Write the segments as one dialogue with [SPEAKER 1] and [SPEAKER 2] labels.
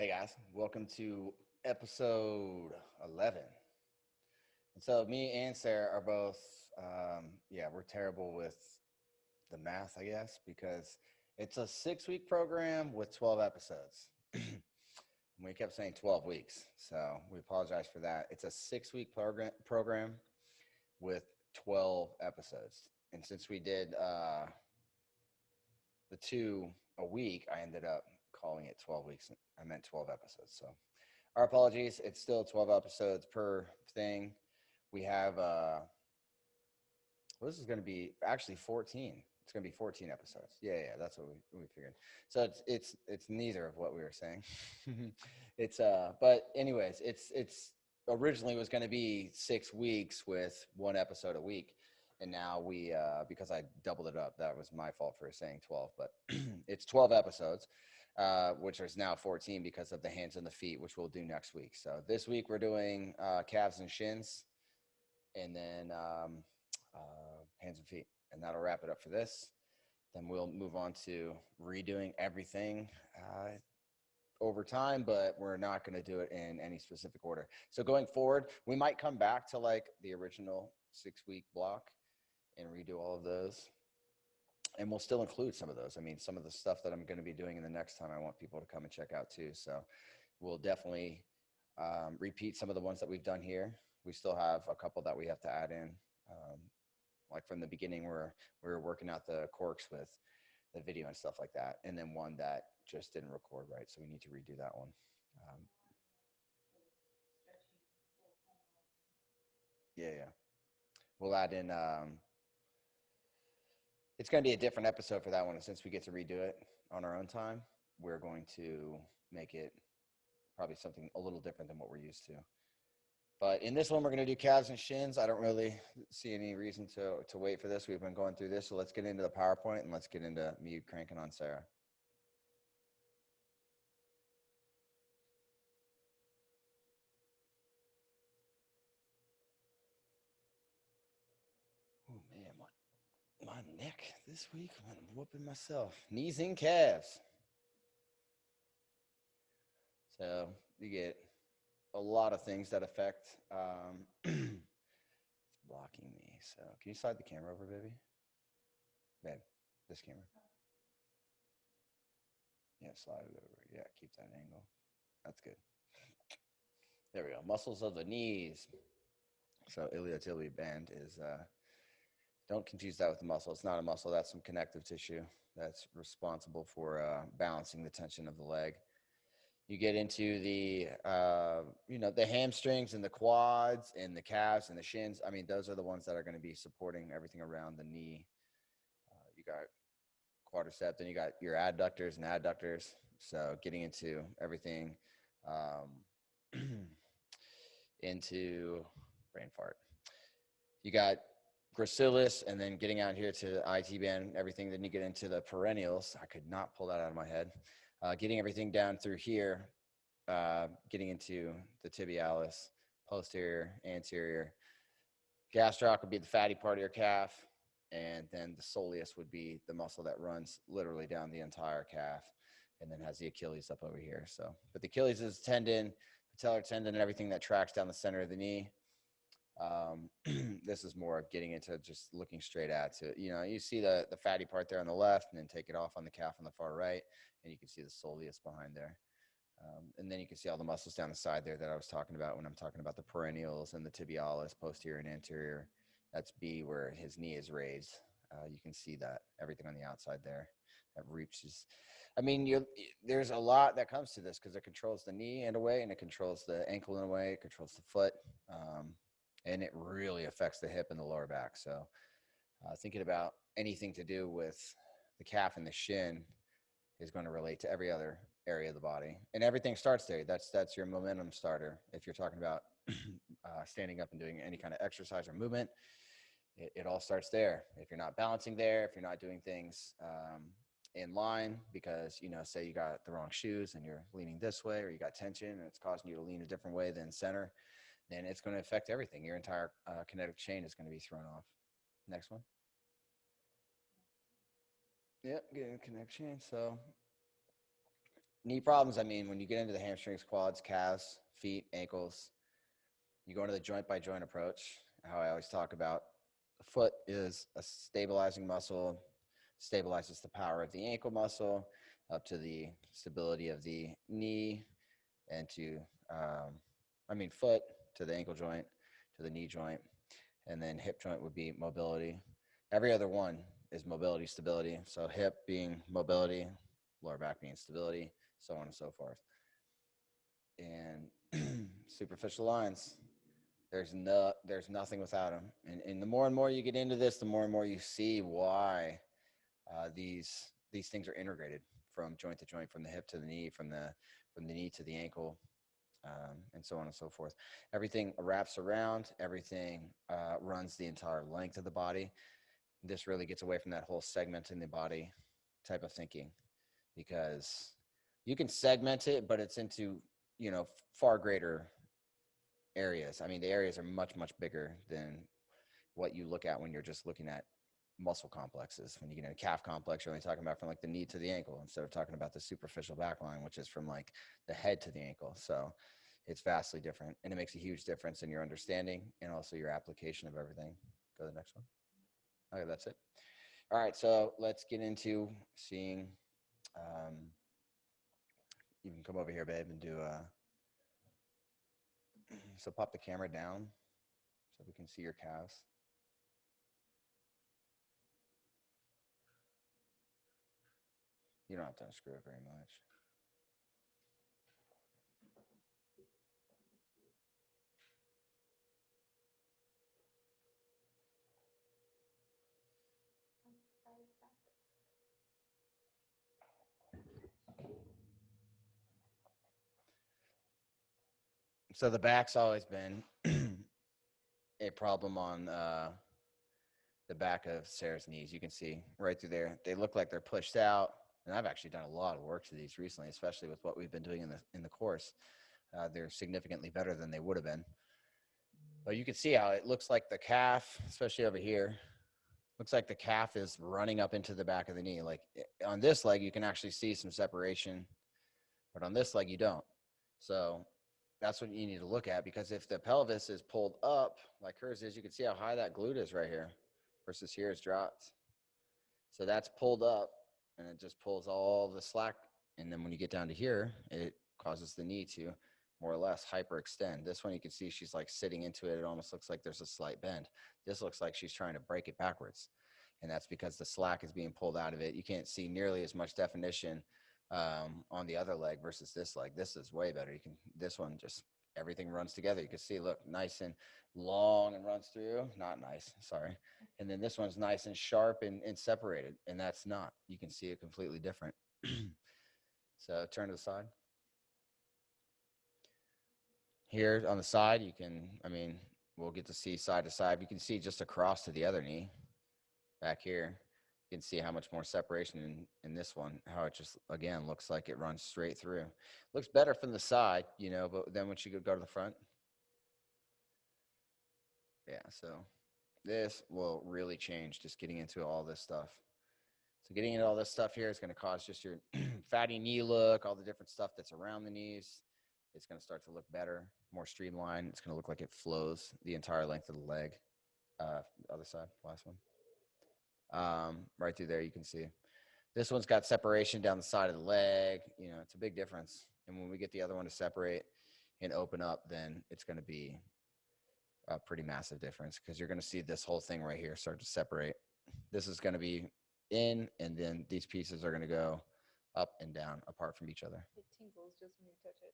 [SPEAKER 1] Hey guys, welcome to episode 11. And so me and Sarah are both, we're terrible with the math, I guess, because it's a 6 week program with 12 episodes. We kept saying 12 weeks, so we apologize for that. It's a 6 week program with 12 episodes. And since we did the two a week, I ended up calling it 12 weeks. I meant 12 episodes. So our apologies. It's still 12 episodes per thing. We have this is going to be actually 14. It's going to be 14 episodes. Yeah, that's what we figured. So it's neither of what we were saying. It's but anyways, it's originally was going to be 6 weeks with one episode a week. And now we because I doubled it up, that was my fault for saying 12, but it's 12 episodes. Which is now 14 because of the hands and the feet, which we'll do next week. So this week we're doing calves and shins, and then hands and feet, and that'll wrap it up for this. Then we'll move on to redoing everything over time, but we're not going to do it in any specific order. So going forward, we might come back to like the original 6 week block and redo all of those. And we'll still include some of those. I mean, some of the stuff that I'm going to be doing in the next time, I want people to come and check out too. So we'll definitely repeat some of the ones that we've done here. We still have a couple that we have to add in, like from the beginning where we were working out the quirks with the video and stuff like that. And then one that just didn't record right. So we need to redo that one. Um, yeah. We'll add in, it's going to be a different episode for that one. And since we get to redo it on our own time, we're going to make it probably something a little different than what we're used to. But in this one, we're going to do calves and shins. I don't really see any reason to wait for this. We've been going through this. So let's get into the PowerPoint and let's get into me cranking on Sarah. Oh, man, my neck this week, I'm whooping myself. Knees and calves. So you get a lot of things that affect it's blocking me. So can you slide the camera over, baby? Babe, this camera. Yeah, slide it over. Yeah, keep that angle. That's good. There we go. Muscles of the knees. So iliotibial band is, don't confuse that with the muscle. It's not a muscle. That's some connective tissue that's responsible for balancing the tension of the leg. You get into the, the hamstrings and the quads and the calves and the shins. I mean, those are the ones that are going to be supporting everything around the knee. You got quadriceps, and you got your adductors and adductors. So getting into everything into brain fart. You got gracilis, and then getting out here to the IT band, everything. Then you get into the perennials. I could not pull that out of my head. Getting everything down through here, getting into the tibialis, posterior, anterior. Gastroc would be the fatty part of your calf, and then the soleus would be the muscle that runs literally down the entire calf, and then has the Achilles up over here. So, but the Achilles is tendon, patellar tendon, and everything that tracks down the center of the knee. This is more of getting into just looking straight at it. You know, you see the fatty part there on the left, and then take it off on the calf on the far right, and you can see the soleus behind there. And then you can see all the muscles down the side there that I was talking about when I'm talking about the perennials and the tibialis, posterior and anterior. That's B, where his knee is raised. You can see that everything on the outside there that reaches. I mean, there's a lot that comes to this because it controls the knee in a way, and it controls the ankle in a way, it controls the foot, and it really affects the hip and the lower back. So thinking about anything to do with the calf and the shin is going to relate to every other area of the body, and everything starts there. That's your momentum starter. If you're talking about standing up and doing any kind of exercise or movement, it all starts there. If you're not balancing there, if you're not doing things in line, because say you got the wrong shoes and you're leaning this way, or you got tension and it's causing you to lean a different way than center, then it's going to affect everything. Your entire kinetic chain is going to be thrown off. Next one. Yep, getting a connection. So knee problems, I mean, when you get into the hamstrings, quads, calves, feet, ankles, you go into the joint by joint approach. How I always talk about the foot is a stabilizing muscle, stabilizes the power of the ankle muscle up to the stability of the knee and to, foot to the ankle joint, to the knee joint, and then hip joint would be mobility. Every other one is mobility, stability. So hip being mobility, lower back being stability, so on and so forth. And superficial lines, there's nothing without them. And the more and more you get into this, the more and more you see why these things are integrated from joint to joint, from the hip to the knee, from the knee to the ankle, and so on and so forth. Everything wraps around. Everything runs the entire length of the body. This really gets away from that whole segmenting the body type of thinking, because you can segment it, but it's into, far greater areas. I mean, the areas are much, much bigger than what you look at when you're just looking at muscle complexes. When you get in a calf complex, you're only talking about from like the knee to the ankle instead of talking about the superficial back line, which is from like the head to the ankle. So it's vastly different, and it makes a huge difference in your understanding and also your application of everything. Go to the next one. Okay, that's it. All right, so let's get into seeing. You can come over here, babe, and do so pop the camera down so we can see your calves. You don't have to unscrew it very much. So the back's always been a problem on the back of Sarah's knees. You can see right through there. They look like they're pushed out. And I've actually done a lot of work to these recently, especially with what we've been doing in the course. They're significantly better than they would have been. But you can see how it looks like the calf, especially over here, looks like the calf is running up into the back of the knee. Like on this leg, you can actually see some separation, but on this leg, you don't. So that's what you need to look at, because if the pelvis is pulled up like hers is, you can see how high that glute is right here versus here is dropped. So that's pulled up, and it just pulls all the slack. And then when you get down to here, it causes the knee to more or less hyperextend. This one, you can see she's like sitting into it. It almost looks like there's a slight bend. This looks like she's trying to break it backwards. And that's because the slack is being pulled out of it. You can't see nearly as much definition on the other leg versus this leg. This is way better. This one just, everything runs together. You can see, look, nice and long and runs through. Not nice, sorry. And then this one's nice and sharp and separated. And that's not. You can see it completely different. So turn to the side. Here on the side, you can, we'll get to see side to side. You can see just across to the other knee back here. You can see how much more separation in this one, how it just, again, looks like it runs straight through. Looks better from the side, but then once you go to the front. Yeah, so this will really change just getting into all this stuff. So getting into all this stuff here is going to cause just your fatty knee look, all the different stuff that's around the knees. It's going to start to look better, more streamlined. It's going to look like it flows the entire length of the leg. Other side, last one. Right through there, you can see. This one's got separation down the side of the leg. It's a big difference. And when we get the other one to separate and open up, then it's going to be a pretty massive difference, because you're going to see this whole thing right here start to separate. This is going to be in, and then these pieces are going to go up and down apart from each other.
[SPEAKER 2] It tingles just when you touch it.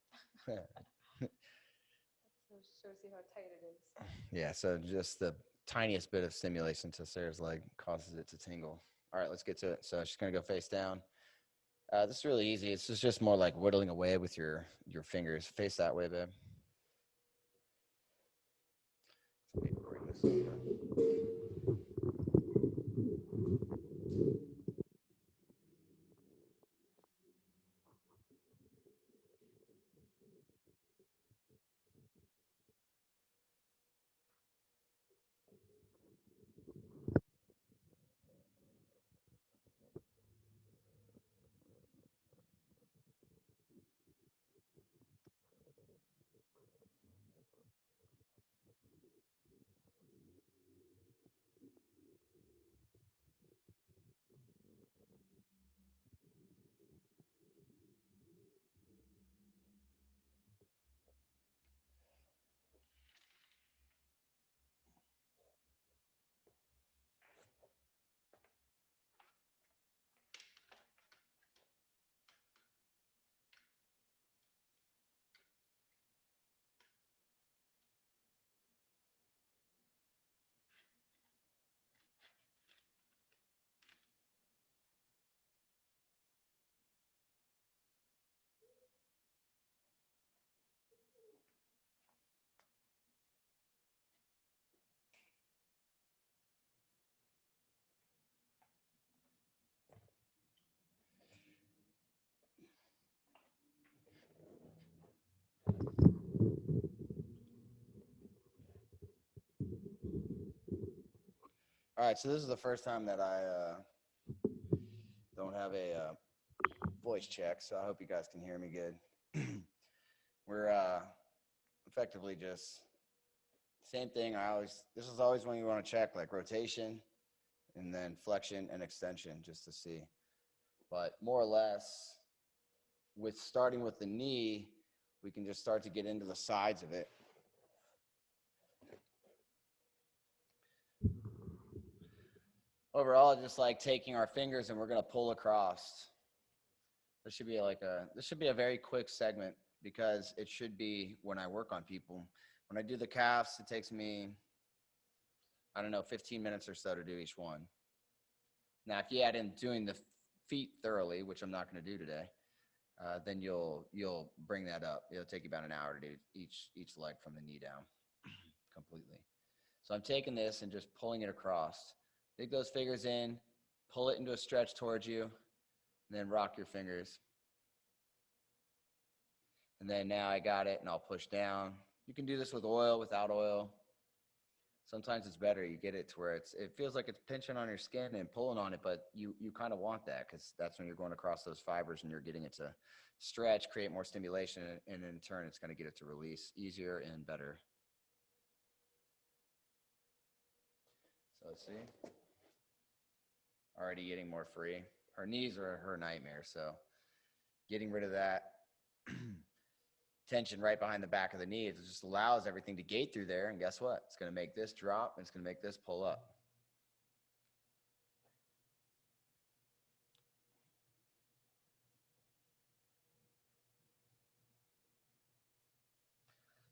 [SPEAKER 2] So it shows you how tight it is.
[SPEAKER 1] Yeah, so just the tiniest bit of stimulation to Sarah's leg causes it to tingle. All right, let's get to it. So she's going to go face down. This is really easy. It's just more like whittling away with your fingers. Face that way, babe. Let me bring this over. All right, so this is the first time that I don't have a voice check, so I hope you guys can hear me good. We're effectively just same thing. This is always when you want to check, like rotation and then flexion and extension, just to see. But more or less, with starting with the knee, we can just start to get into the sides of it. Overall, just like taking our fingers and we're going to pull across. This should be a very quick segment because it should be when I work on people. When I do the calves, it takes me, I don't know, 15 minutes or so to do each one. Now, if you add in doing the feet thoroughly, which I'm not going to do today, then you'll bring that up. It'll take you about an hour to do each leg from the knee down completely. So I'm taking this and just pulling it across. Dig those fingers in, pull it into a stretch towards you, and then rock your fingers. And then now I got it, and I'll push down. You can do this with oil, without oil. Sometimes it's better. You get it to where it feels like it's pinching on your skin and pulling on it, but you kind of want that because that's when you're going across those fibers and you're getting it to stretch, create more stimulation, and in turn, it's going to get it to release easier and better. So let's see. Already getting more free. Her knees are her nightmare, so getting rid of that tension right behind the back of the knee, it just allows everything to gate through there, and guess what? It's going to make this drop, and it's going to make this pull up.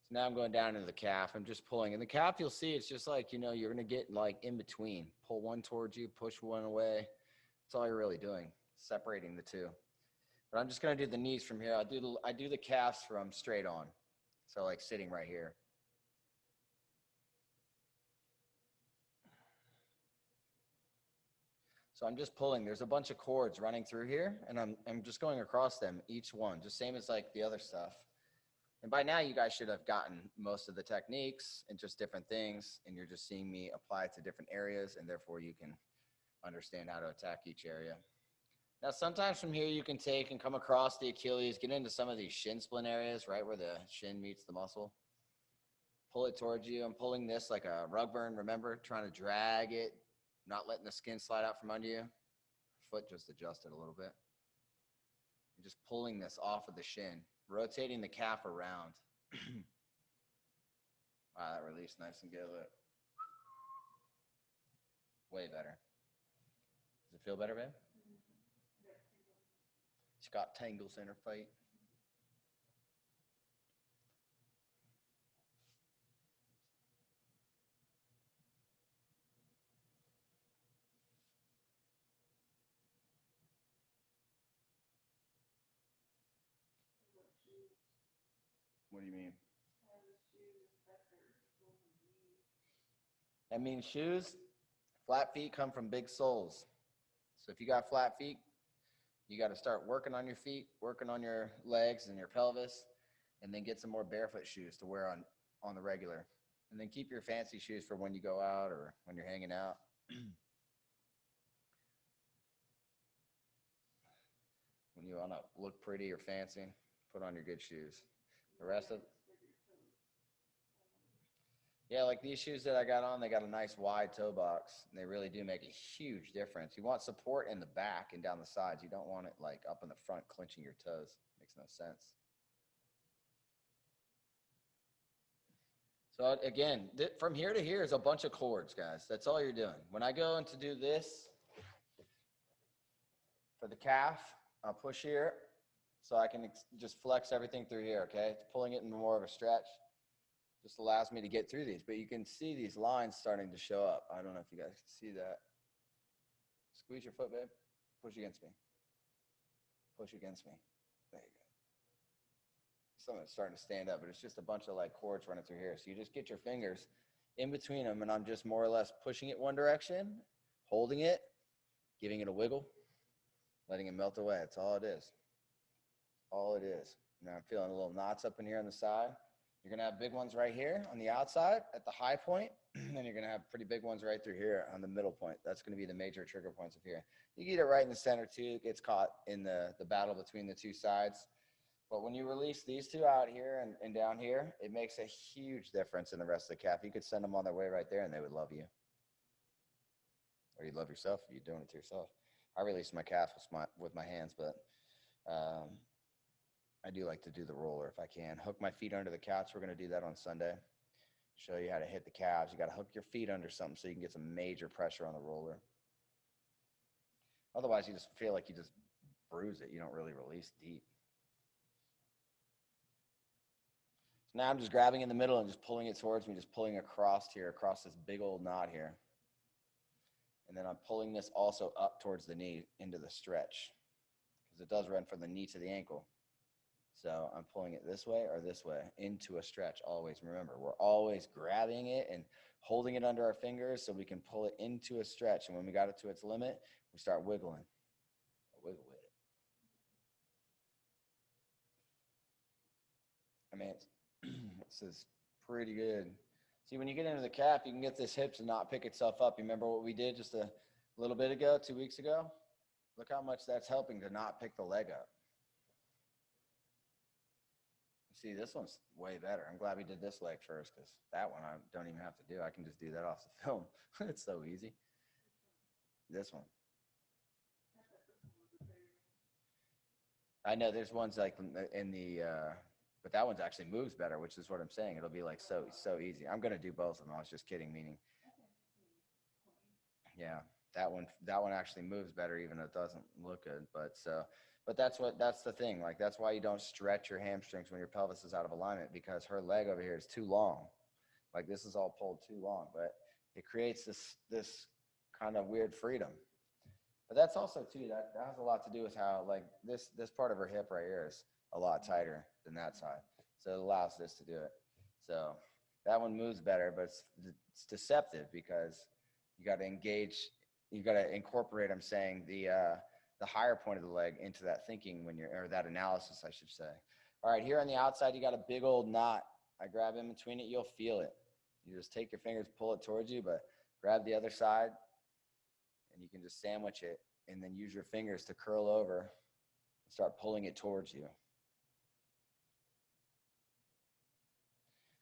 [SPEAKER 1] So now I'm going down into the calf. I'm just pulling. In the calf, you'll see it's just like, you're going to get like in between. Pull one towards you, push one away. That's all you're really doing, separating the two. But I'm just going to do the knees from here. I do the calves from straight on. So like sitting right here. So I'm just pulling. There's a bunch of cords running through here, and I'm just going across them, each one, just same as like the other stuff. And by now, you guys should have gotten most of the techniques and just different things, and you're just seeing me apply it to different areas, and therefore you can understand how to attack each area. Now, sometimes from here, you can take and come across the Achilles, get into some of these shin splint areas, right where the shin meets the muscle. Pull it towards you. I'm pulling this like a rug burn, remember? Trying to drag it, not letting the skin slide out from under you. Foot just adjusted a little bit. You're just pulling this off of the shin, rotating the calf around. Wow, that released nice and good. Look. Way better. Does it feel better, babe? She's got tangles in her feet. What do you mean? That means shoes, flat feet come from big soles. So if you got flat feet, you got to start working on your feet, working on your legs and your pelvis, and then get some more barefoot shoes to wear on the regular. And then keep your fancy shoes for when you go out or when you're hanging out. When you want to look pretty or fancy, put on your good shoes. The rest of, yeah, like these shoes that I got on, they got a nice wide toe box, and they really do make a huge difference. You want support in the back and down the sides. You don't want it like up in the front, clenching your toes. Makes no sense. So again, from here to here is a bunch of cords, guys. That's all you're doing. When I go in to do this for the calf, I'll push here so I can just flex everything through here, okay? It's pulling it into more of a stretch. Just allows me to get through these, but you can see these lines starting to show up. I don't know if you guys can see that. Squeeze your foot, babe. Push against me. Push against me. There you go. Some of it's starting to stand up, but it's just a bunch of like cords running through here. So you just get your fingers in between them, and I'm just more or less pushing it one direction, holding it, giving it a wiggle, letting it melt away. That's all it is. All it is. Now I'm feeling a little knots up in here on the side. You're going to have big ones right here on the outside at the high point, and then you're going to have pretty big ones right through here on the middle point. That's going to be the major trigger points of here. You get it right in the center too. It gets caught in the battle between the two sides. But when you release these two out here and down here, it makes a huge difference in the rest of the calf. You could send them on their way right there, and they would love you. Or you'd love yourself if you're doing it to yourself. I release my calf with my hands, but I do like to do the roller if I can. Hook my feet under the couch. We're going to do that on Sunday. Show you how to hit the calves. You got to hook your feet under something so you can get some major pressure on the roller. Otherwise, you just feel like you just bruise it. You don't really release deep. So now I'm just grabbing in the middle and just pulling it towards me, just pulling across here, across this big old knot here. And then I'm pulling this also up towards the knee into the stretch because it does run from the knee to the ankle. So I'm pulling it this way or this way into a stretch always. Remember, we're always grabbing it and holding it under our fingers so we can pull it into a stretch. And when we got it to its limit, we start wiggling. Wiggle with it. I mean, this is pretty good. See, when you get into the calf, you can get this hip to not pick itself up. You remember what we did just a little bit ago, 2 weeks ago? Look how much that's helping to not pick the leg up. See, this one's way better. I'm glad we did this leg first because that one I don't even have to do. I can just do that off the film. It's so easy. This one. I know there's ones like in the, but that one's actually moves better, which is what I'm saying. It'll be like so easy. I'm going to do both of them. I was just kidding, meaning. Yeah, that one actually moves better even though it doesn't look good. But that's the thing. Like that's why you don't stretch your hamstrings when your pelvis is out of alignment because her leg over here is too long. Like this is all pulled too long, but it creates this kind of weird freedom. But that's also too that has a lot to do with how like this part of her hip right here is a lot tighter than that side, so it allows this to do it. So that one moves better, but it's deceptive because you got to engage, you got to incorporate. I'm saying the higher point of the leg into that thinking or that analysis, I should say. All right, here on the outside, you got a big old knot. I grab in between it, you'll feel it. You just take your fingers, pull it towards you, but grab the other side, and you can just sandwich it, and then use your fingers to curl over and start pulling it towards you.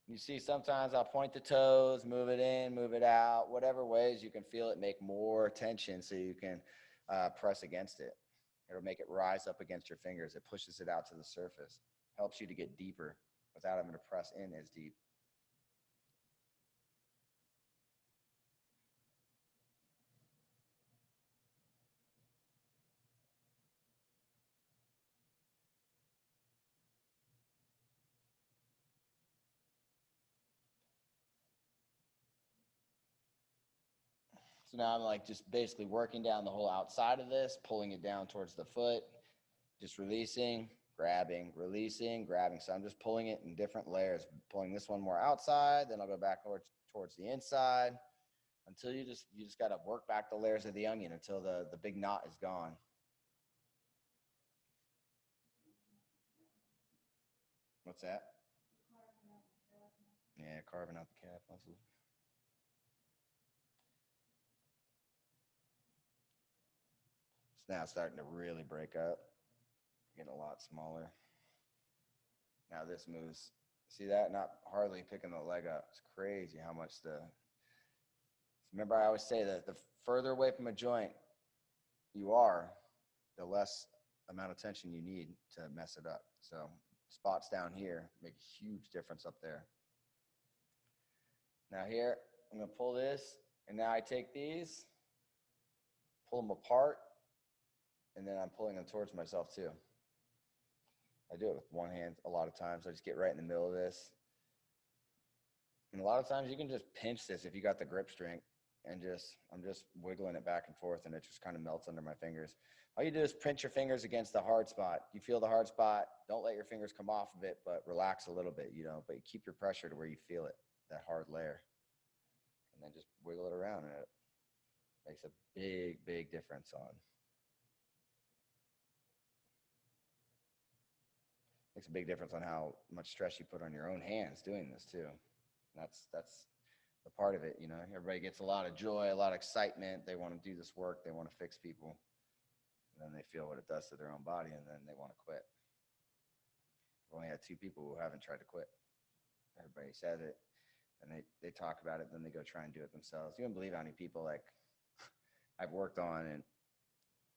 [SPEAKER 1] You see, sometimes I'll point the toes, move it in, move it out, whatever ways you can feel it, make more tension so you can press against it. It'll make it rise up against your fingers. It pushes it out to the surface, helps you to get deeper without having to press in as deep. So now I'm like just basically working down the whole outside of this, pulling it down towards the foot, just releasing, grabbing, releasing, grabbing. So I'm just pulling it in different layers, pulling this one more outside, then I'll go back towards the inside until you just got to work back the layers of the onion until the big knot is gone. What's that? Yeah, carving out the calf muscles. It's now starting to really break up, getting a lot smaller. Now this moves. See that? Not hardly picking the leg up. It's crazy how much remember I always say that the further away from a joint you are, the less amount of tension you need to mess it up. So spots down here make a huge difference up there. Now here, I'm going to pull this, and now I take these, pull them apart, and then I'm pulling them towards myself too. I do it with one hand a lot of times. I just get right in the middle of this. And a lot of times you can just pinch this if you got the grip strength, and I'm just wiggling it back and forth, and it just kind of melts under my fingers. All you do is pinch your fingers against the hard spot. You feel the hard spot, don't let your fingers come off of it, but relax a little bit, but you keep your pressure to where you feel it, that hard layer. And then just wiggle it around, and it makes a big, big difference on. Makes a big difference on how much stress you put on your own hands doing this too. That's the part of it, you know. Everybody gets a lot of joy, a lot of excitement. They want to do this work. They want to fix people. And then they feel what it does to their own body, and then they want to quit. I've only had 2 people who haven't tried to quit. Everybody says it, and they talk about it, then they go try and do it themselves. You wouldn't believe how many people like I've worked on, and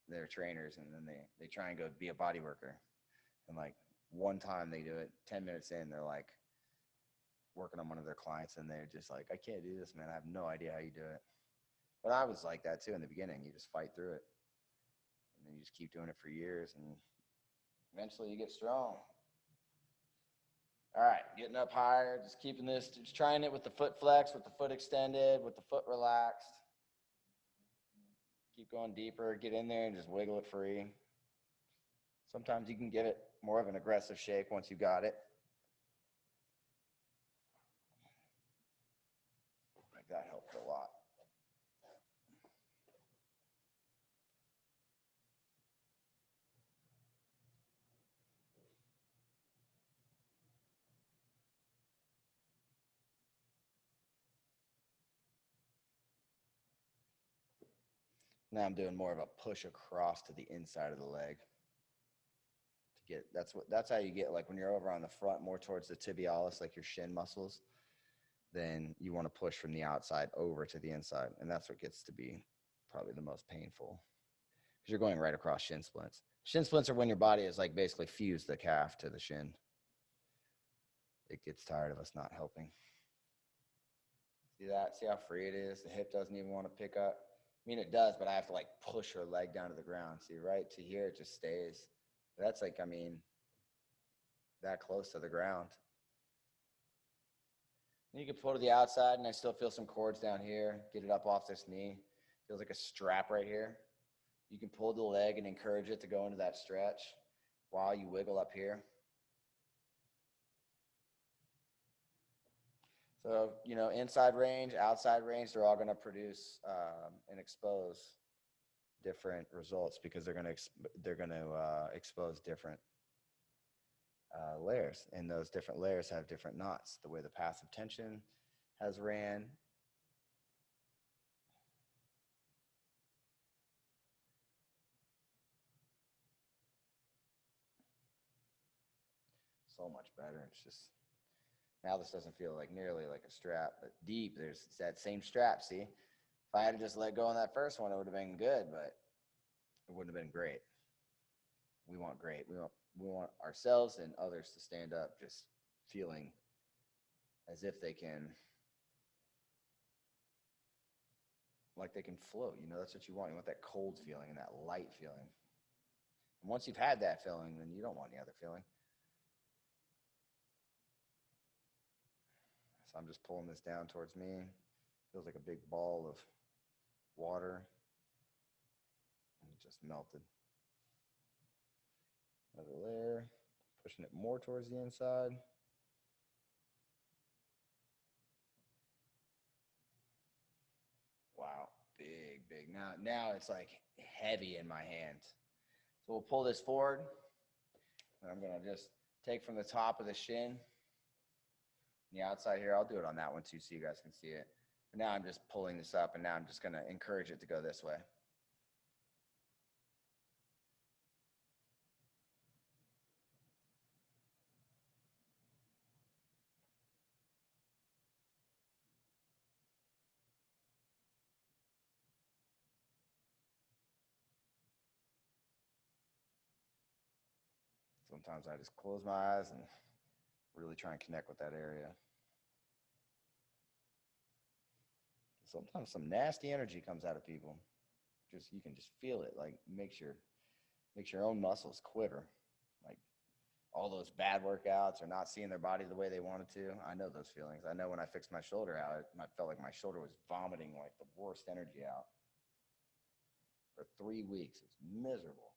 [SPEAKER 1] they're trainers, and then they try and go be a body worker. And like one time they do it, 10 minutes in, they're like working on one of their clients, and they're just like, I can't do this, man. I have no idea how you do it. But I was like that too in the beginning. You just fight through it. And then you just keep doing it for years, and eventually you get strong. All right, getting up higher, just keeping this, just trying it with the foot flex, with the foot extended, with the foot relaxed. Keep going deeper, get in there and just wiggle it free. Sometimes you can give it more of an aggressive shake once you got it. Like that helped a lot. Now I'm doing more of a push across to the inside of the leg. To get that's how you get, like when you're over on the front more towards the tibialis, like your shin muscles, then you want to push from the outside over to the inside. And that's what gets to be probably the most painful, because you're going right across shin splints. Shin splints are when your body is like basically fused the calf to the shin. It gets tired of us not helping. See that? See how free it is? The hip doesn't even want to pick up. I mean, it does, but I have to like push her leg down to the ground. See, right to here, it just stays. That's like, I mean, that close to the ground. And you can pull to the outside, and I still feel some cords down here. Get it up off this knee. Feels like a strap right here. You can pull the leg and encourage it to go into that stretch while you wiggle up here. So, you know, inside range, outside range, they're all going to produce and expose different results, because they're going to expose different layers, and those different layers have different knots. The way the passive tension has ran. So much better. It's just, now this doesn't feel like nearly like a strap, but deep, there's that same strap. See, if I had just let go on that first one, it would have been good, but it wouldn't have been great. We want great. We want ourselves and others to stand up just feeling as if they can, like they can float. You know, that's what you want. You want that cold feeling and that light feeling. And once you've had that feeling, then you don't want any other feeling. So I'm just pulling this down towards me. Feels like a big ball of water. And it just melted. Another layer, pushing it more towards the inside. Wow, big, big. Now it's like heavy in my hands. So we'll pull this forward. And I'm gonna just take from the top of the shin, the outside here. I'll do it on that one too, so you guys can see it. But now I'm just pulling this up, and now I'm just gonna encourage it to go this way. Sometimes I just close my eyes and really try and connect with that area. Sometimes some nasty energy comes out of people. Just, you can just feel it. Like makes your own muscles quiver. Like all those bad workouts or not seeing their body the way they wanted to. I know those feelings. I know when I fixed my shoulder out, I felt like my shoulder was vomiting like the worst energy out. For 3 weeks, it's miserable.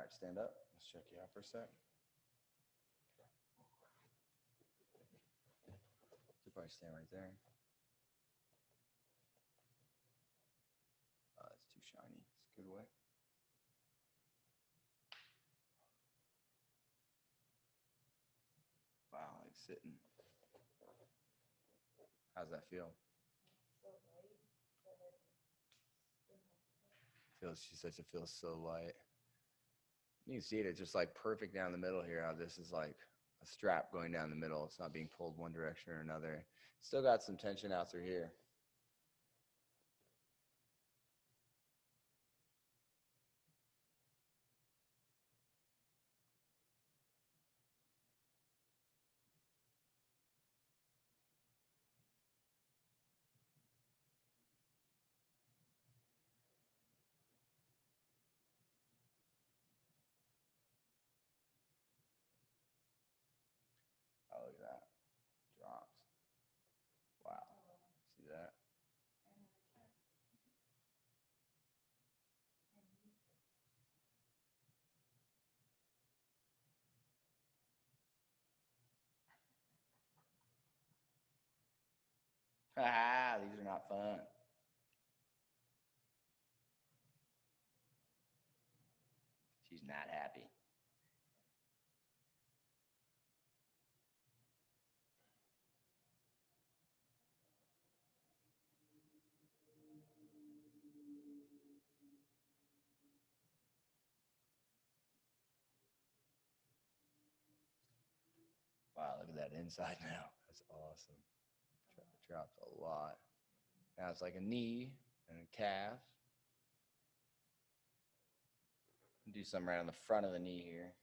[SPEAKER 1] right, stand up. Let's check you out for a sec. You probably stand right there. Oh, that's too shiny. It's a good way. Wow, like sitting. How's that feel? She said it feels so light. You can see it, it's just like perfect down the middle here, how this is like a strap going down the middle. It's not being pulled one direction or another. Still got some tension out through here. Oh, look at that. Drops. Wow. See that? Haha, these are not fun. She's not happy. Wow, look at that inside now. That's awesome. Dropped a lot. Now it's like a knee and a calf. Do some right on the front of the knee here.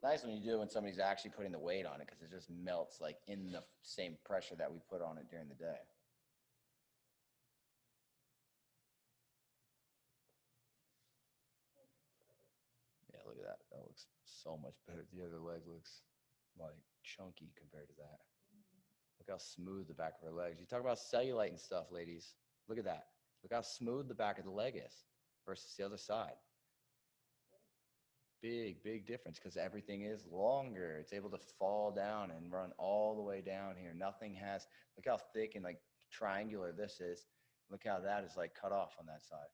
[SPEAKER 1] It's nice when you do it when somebody's actually putting the weight on it because it just melts like in the same pressure that we put on it during the day. Yeah, look at that. That looks so much better. The other leg looks like chunky compared to that. Look how smooth the back of her legs. You talk about cellulite and stuff, ladies. Look at that. Look how smooth the back of the leg is versus the other side. Big, big difference because everything is longer. It's able to fall down and run all the way down here. Nothing has, look how thick and like triangular this is. Look how that is like cut off on that side.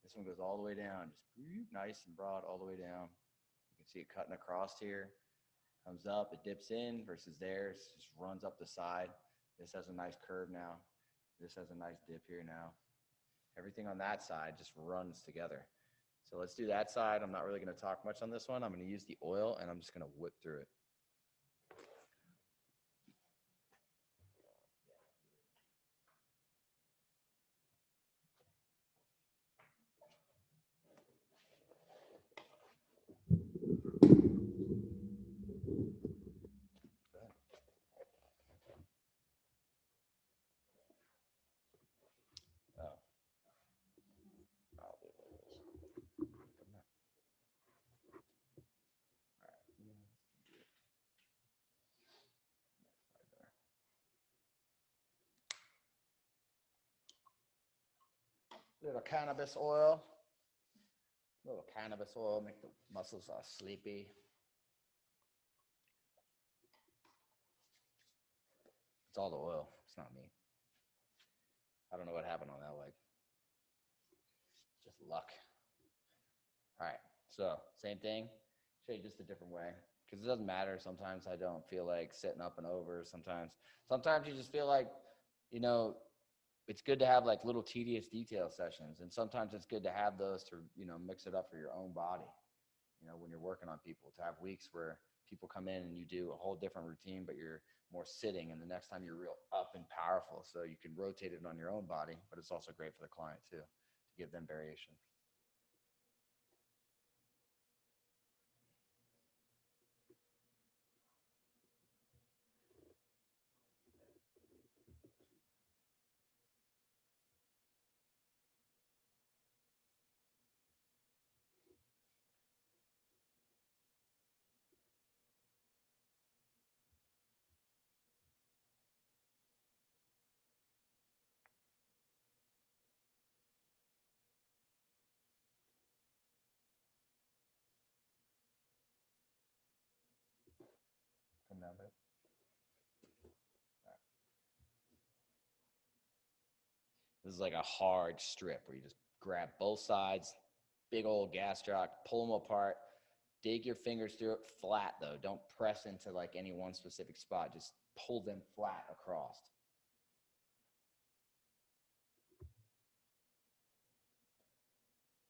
[SPEAKER 1] This one goes all the way down, just nice and broad all the way down. You can see it cutting across here. Comes up, it dips in versus theirs, just runs up the side. This has a nice curve now. This has a nice dip here now. Everything on that side just runs together. So let's do that side. I'm not really going to talk much on this one. I'm going to use the oil and I'm just going to whip through it. Oh. I'll do it like this. All right. Little cannabis oil. Little cannabis oil, make the muscles all sleepy. It's all the oil. It's not me. I don't know what happened on that leg. Just luck. All right. So same thing. Show you just a different way. Because it doesn't matter. Sometimes I don't feel like sitting up and over. Sometimes you just feel like, you know, it's good to have like little tedious detail sessions. And sometimes it's good to have those to, you know, mix it up for your own body. You know, when you're working on people, to have weeks where people come in and you do a whole different routine, but you're more sitting, and the next time you're real up and powerful, so you can rotate it on your own body, but it's also great for the client too, to give them variation. around it. Right. This is like a hard strip where you just grab both sides, big old gastroc, pull them apart, dig your fingers through it flat though. Don't press into like any one specific spot. Just pull them flat across.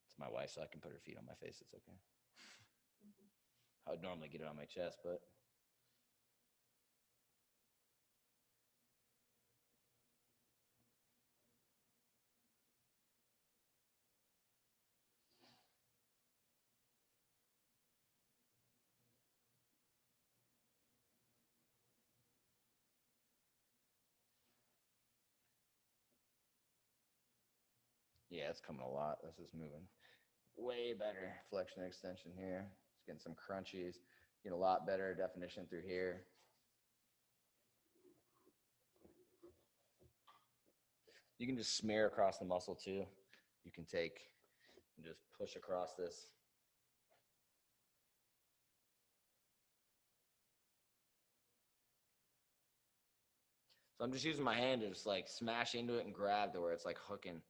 [SPEAKER 1] It's my wife, so I can put her feet on my face. It's okay. I would normally get it on my chest, but yeah, it's coming a lot. This is moving way better. Flexion extension here. It's getting some crunchies. Get a lot better definition through here. You can just smear across the muscle too. You can take and just push across this. So I'm just using my hand to just like smash into it and grab to where it's like hooking.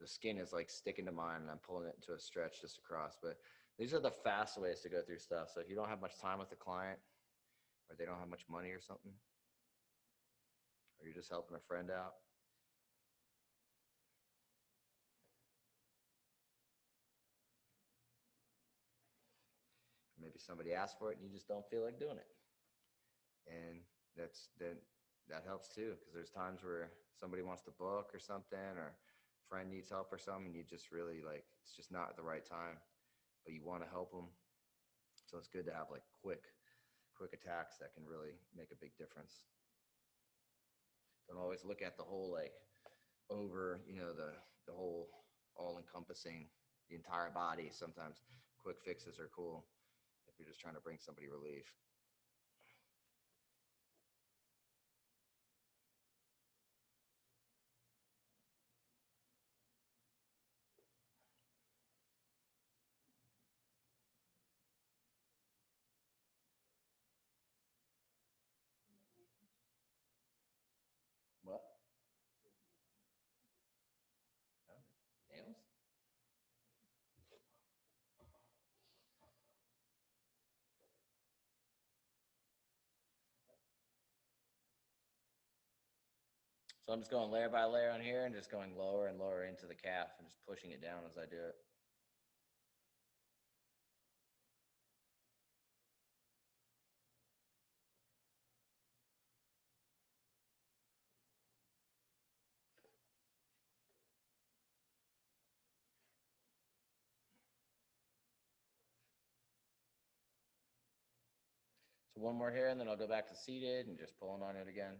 [SPEAKER 1] The skin is like sticking to mine and I'm pulling it into a stretch just across. But these are the fast ways to go through stuff. So if you don't have much time with the client or they don't have much money or something, or you're just helping a friend out, maybe somebody asked for it and you just don't feel like doing it. And that helps too, because there's times where somebody wants to book or something, or a friend needs help or something, and you just really like, it's just not at the right time, but you want to help them. So it's good to have like quick attacks that can really make a big difference. Don't always look at the whole like over, the whole all encompassing, the entire body. Sometimes quick fixes are cool if you're just trying to bring somebody relief. What? Nails? So I'm just going layer by layer on here and just going lower and lower into the calf and just pushing it down as I do it. So one more here and then I'll go back to seated and just pulling on it again.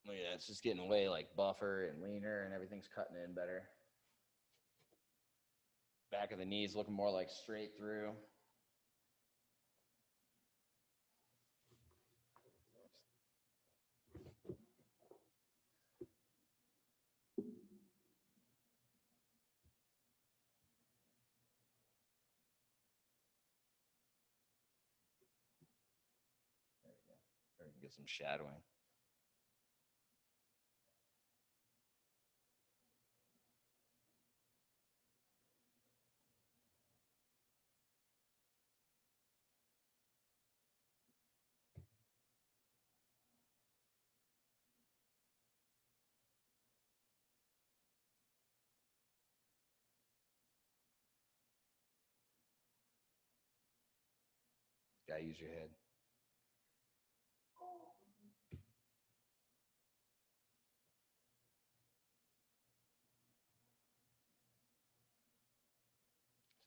[SPEAKER 1] Look at that, it's just getting way like buffer and leaner and everything's cutting in better. Back of the knees looking more like straight through. There we go. There we can get some shadowing. Gotta use your head.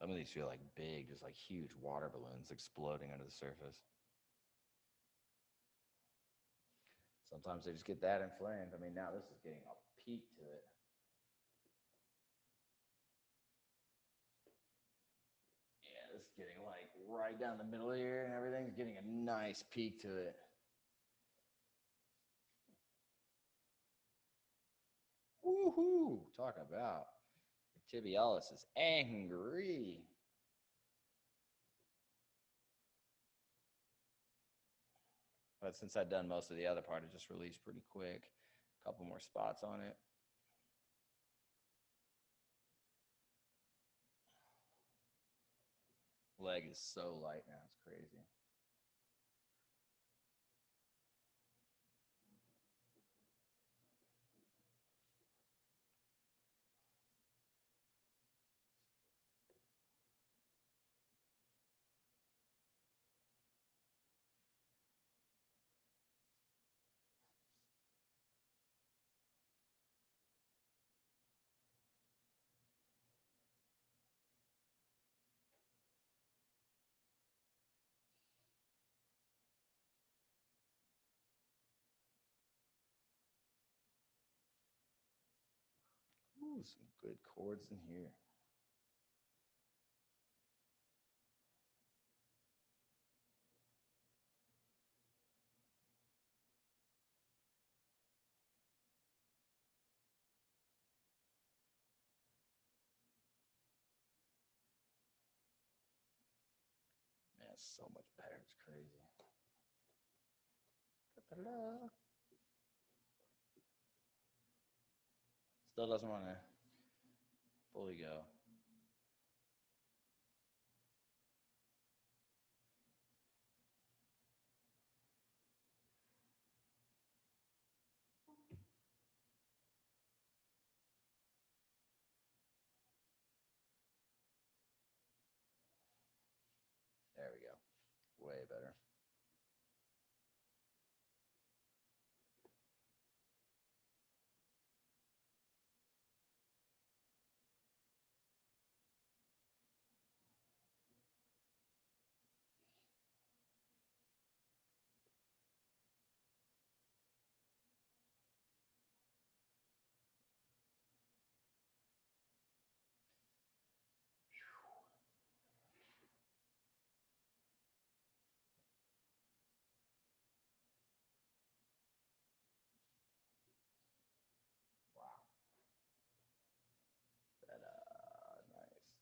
[SPEAKER 1] Some of these feel like big, just like huge water balloons exploding under the surface. Sometimes they just get that inflamed. I mean, now this is getting a peak to it. right down the middle here, and everything's getting a nice peak to it. Woohoo! Talk about tibialis is angry. But since I've done most of the other part, it just released pretty quick. A couple more spots on it. Leg is so light now, it's crazy. Ooh, some good chords in here. Man, it's so much better. It's crazy. Still doesn't want to fully go. There we go. Way better. Wow. Nice.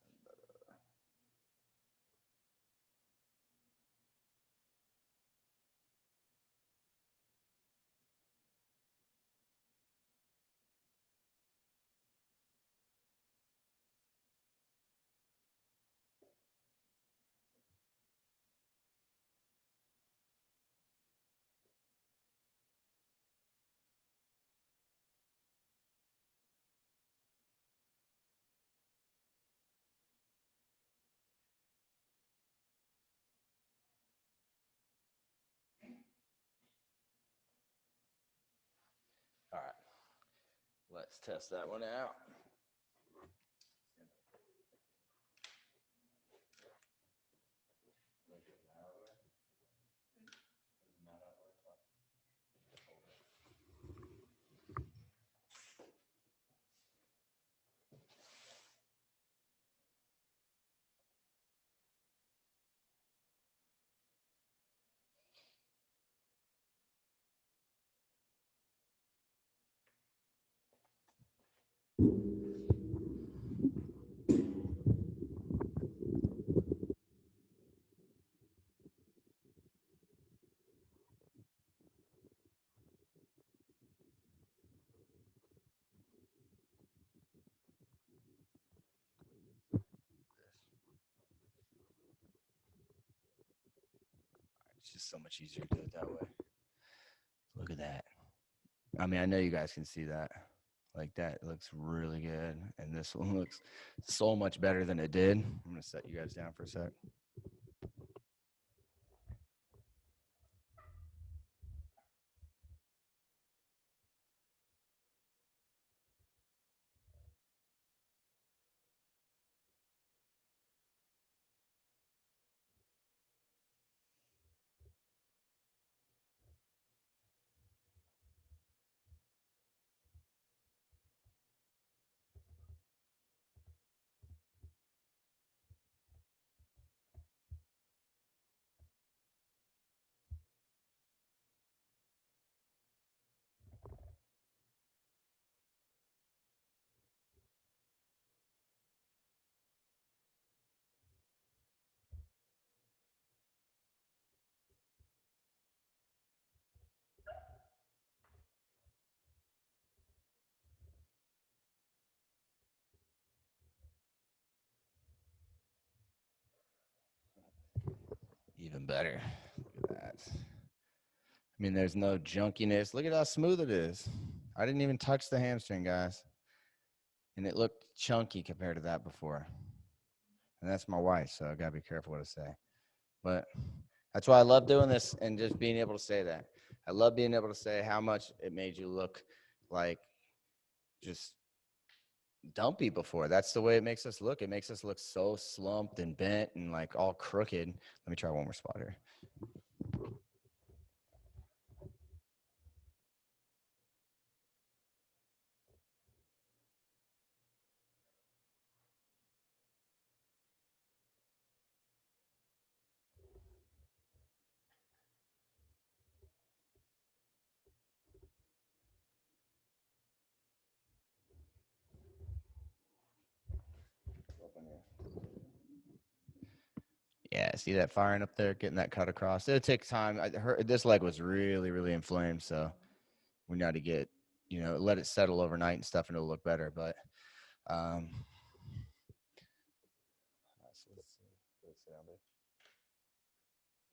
[SPEAKER 1] All right. Let's test that one out. It's just so much easier to do it that way. Look at that. I mean, I know you guys can see that. Like that looks really good. And this one looks so much better than it did. I'm going to set you guys down for a sec. Even better. Look at that. I mean, there's no junkiness. Look at how smooth it is. I didn't even touch the hamstring, guys. And it looked chunky compared to that before. And that's my wife, so I got to be careful what I say. But that's why I love doing this and just being able to say that. I love being able to say how much it made you look like just dumpy before. That's the way it makes us look. It makes us look so slumped and bent and like all crooked. Let me try one more spot here. Yeah, see that firing up there, getting that cut across. It'll take time. This leg was really, really inflamed, so we got to get, let it settle overnight and stuff, and it'll look better. But let's sit down, babe.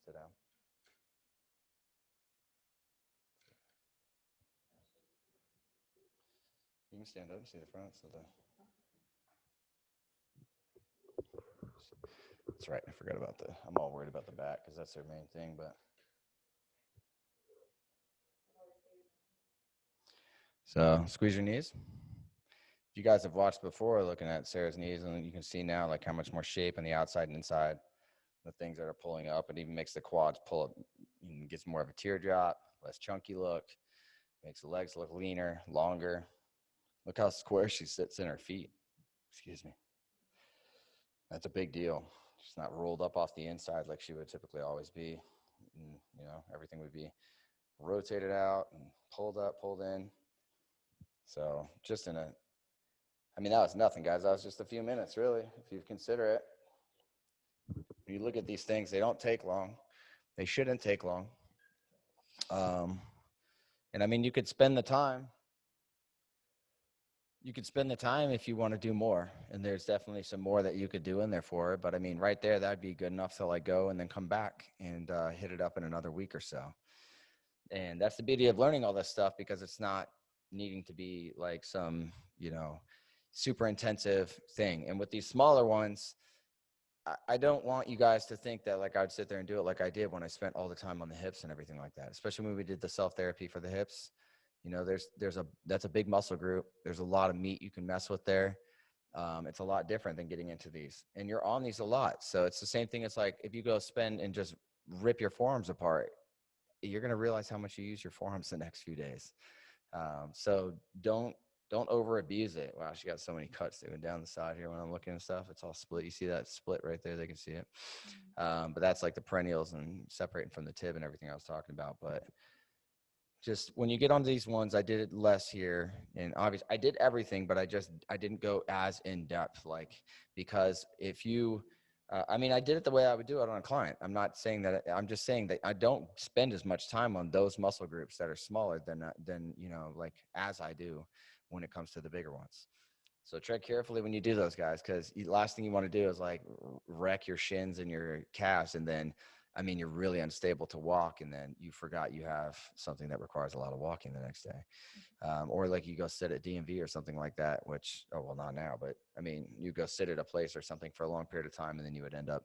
[SPEAKER 1] Sit down. You can stand up and see the front. That's right. I forgot about I'm all worried about the back because that's their main thing. But so squeeze your knees. If you guys have watched before, looking at Sarah's knees, and you can see now like how much more shape on the outside and inside. The things that are pulling up, it even makes the quads pull up, and gets more of a teardrop, less chunky look, makes the legs look leaner, longer. Look how square she sits in her feet. Excuse me. That's a big deal. She's not rolled up off the inside like she would typically always be. And, everything would be rotated out and pulled up, pulled in. So that was nothing, guys. That was just a few minutes, really, if you consider it. When you look at these things, they don't take long. They shouldn't take long. And I mean, you could spend the time. You could spend the time if you want to do more. And there's definitely some more that you could do in there for it. But I mean, right there, that'd be good enough to go and then come back and hit it up in another week or so. And that's the beauty of learning all this stuff, because it's not needing to be like some, super intensive thing. And with these smaller ones, I don't want you guys to think that like I'd sit there and do it like I did when I spent all the time on the hips and everything like that, especially when we did the self-therapy for the hips. That's a big muscle group. There's a lot of meat you can mess with there. It's a lot different than getting into these, and you're on these a lot. So it's the same thing. It's like if you go spend and just rip your forearms apart, you're going to realize how much you use your forearms the next few days. So don't over abuse it. Wow, she got so many cuts doing down the side here when I'm looking and stuff. It's all split. You see that split right there? They can see it. But that's like the perennials and separating from the tib and everything I was talking about. But just when you get onto these ones, I did it less here, and obviously I did everything, but I didn't go as in depth, because if you I did it the way I would do it on a client. I'm not saying that. I'm just saying that I don't spend as much time on those muscle groups that are smaller than as I do when it comes to the bigger ones. So tread carefully when you do those, guys, because the last thing you want to do is wreck your shins and your calves, and then you're really unstable to walk, and then you forgot you have something that requires a lot of walking the next day. Or like you go sit at DMV or something like that, which, oh, well, not now, but you go sit at a place or something for a long period of time, and then you would end up,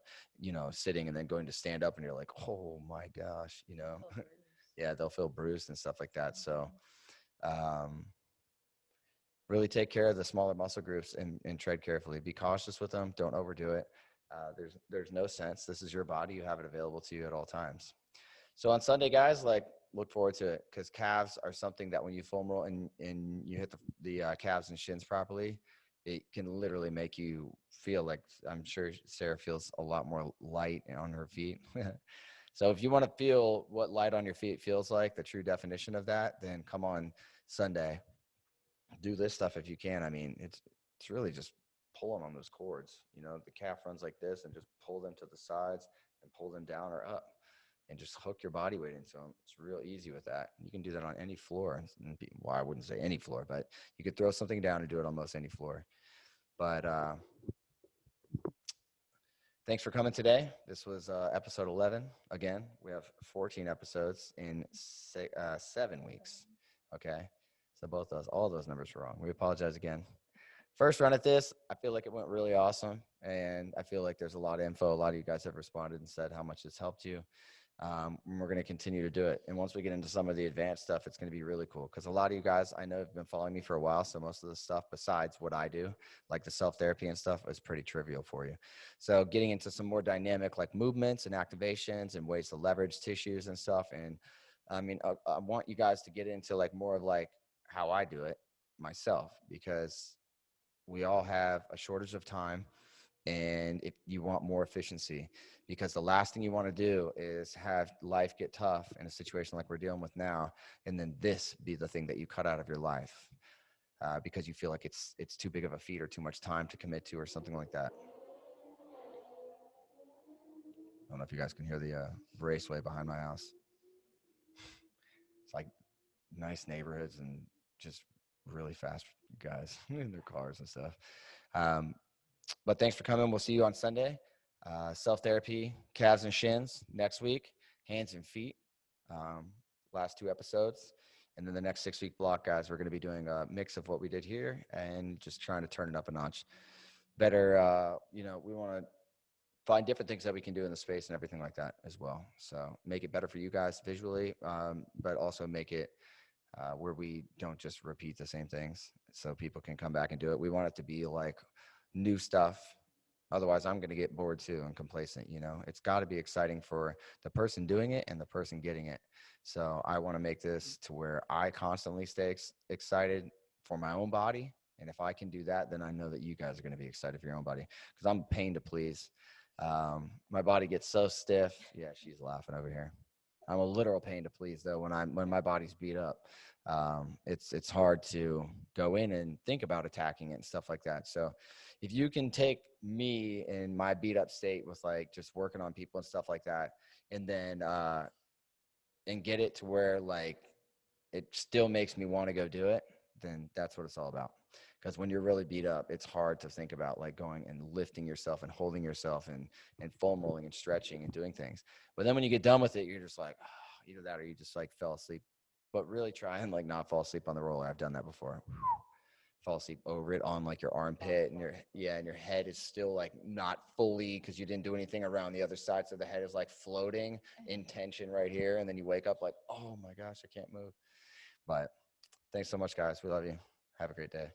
[SPEAKER 1] sitting and then going to stand up, and you're like, oh my gosh, yeah, they'll feel bruised and stuff like that. So, really take care of the smaller muscle groups and tread carefully. Be cautious with them. Don't overdo it. There's no sense. This is your body. You have it available to you at all times. So on Sunday, guys, look forward to it, because calves are something that when you foam roll and you hit the calves and shins properly, it can literally make you feel like, I'm sure Sarah feels a lot more light on her feet. So if you want to feel what light on your feet feels like, the true definition of that, then come on Sunday. Do this stuff if you can. It's really just pulling on those cords. The calf runs like this, and just pull them to the sides and pull them down or up, and just hook your body weight into them. It's real easy with that. You can do that on any floor. Well, I wouldn't say any floor, but you could throw something down and do it on most any floor. But Thanks for coming today. This was episode 11. Again, we have 14 episodes in 7 weeks. Okay. So all those numbers were wrong. We apologize again. First run at this, I feel like it went really awesome. And I feel like there's a lot of info. A lot of you guys have responded and said how much it's helped you. And we're going to continue to do it. And once we get into some of the advanced stuff, it's going to be really cool because a lot of you guys I know have been following me for a while. So most of the stuff besides what I do, like the self-therapy and stuff, is pretty trivial for you. So getting into some more dynamic like movements and activations and ways to leverage tissues and stuff. And I mean, I want you guys to get into like more of like how I do it myself, because we all have a shortage of time. And if you want more efficiency, because the last thing you want to do is have life get tough in a situation like we're dealing with now, and then this be the thing that you cut out of your life because you feel like it's too big of a feat or too much time to commit to or something like that. I don't know if you guys can hear the raceway behind my house. It's like nice neighborhoods and just really fast guys in their cars and stuff. Um, But thanks for coming. We'll see you on Sunday. Self-therapy, calves and shins next week, hands and feet, last 2 episodes. And then the next 6-week block, guys, we're going to be doing a mix of what we did here and just trying to turn it up a notch. Better, we want to find different things that we can do in the space and everything like that as well. So make it better for you guys visually, but also make it where we don't just repeat the same things so people can come back and do it. We want it to be like new stuff. Otherwise, I'm going to get bored too and complacent. It's got to be exciting for the person doing it and the person getting it. So I want to make this to where I constantly stay excited for my own body. And if I can do that, then I know that you guys are going to be excited for your own body, because I'm a pain to please. My body gets so stiff. Yeah, she's laughing over here. I'm a literal pain to please though when my body's beat up. It's hard to go in and think about attacking it and stuff like that. So if you can take me in my beat up state with like just working on people and stuff like that, and then and get it to where like it still makes me want to go do it, then that's what it's all about. Because when you're really beat up, it's hard to think about like going and lifting yourself and holding yourself and foam rolling and stretching and doing things. But then when you get done with it, you're just like, oh, either that or you just like fell asleep. But really try and like not fall asleep on the roller. I've done that before. Fall asleep over it on like your armpit, and your head is still like not fully because you didn't do anything around the other side. So the head is like floating in tension right here. And then you wake up like, oh my gosh, I can't move. But thanks so much, guys. We love you. Have a great day.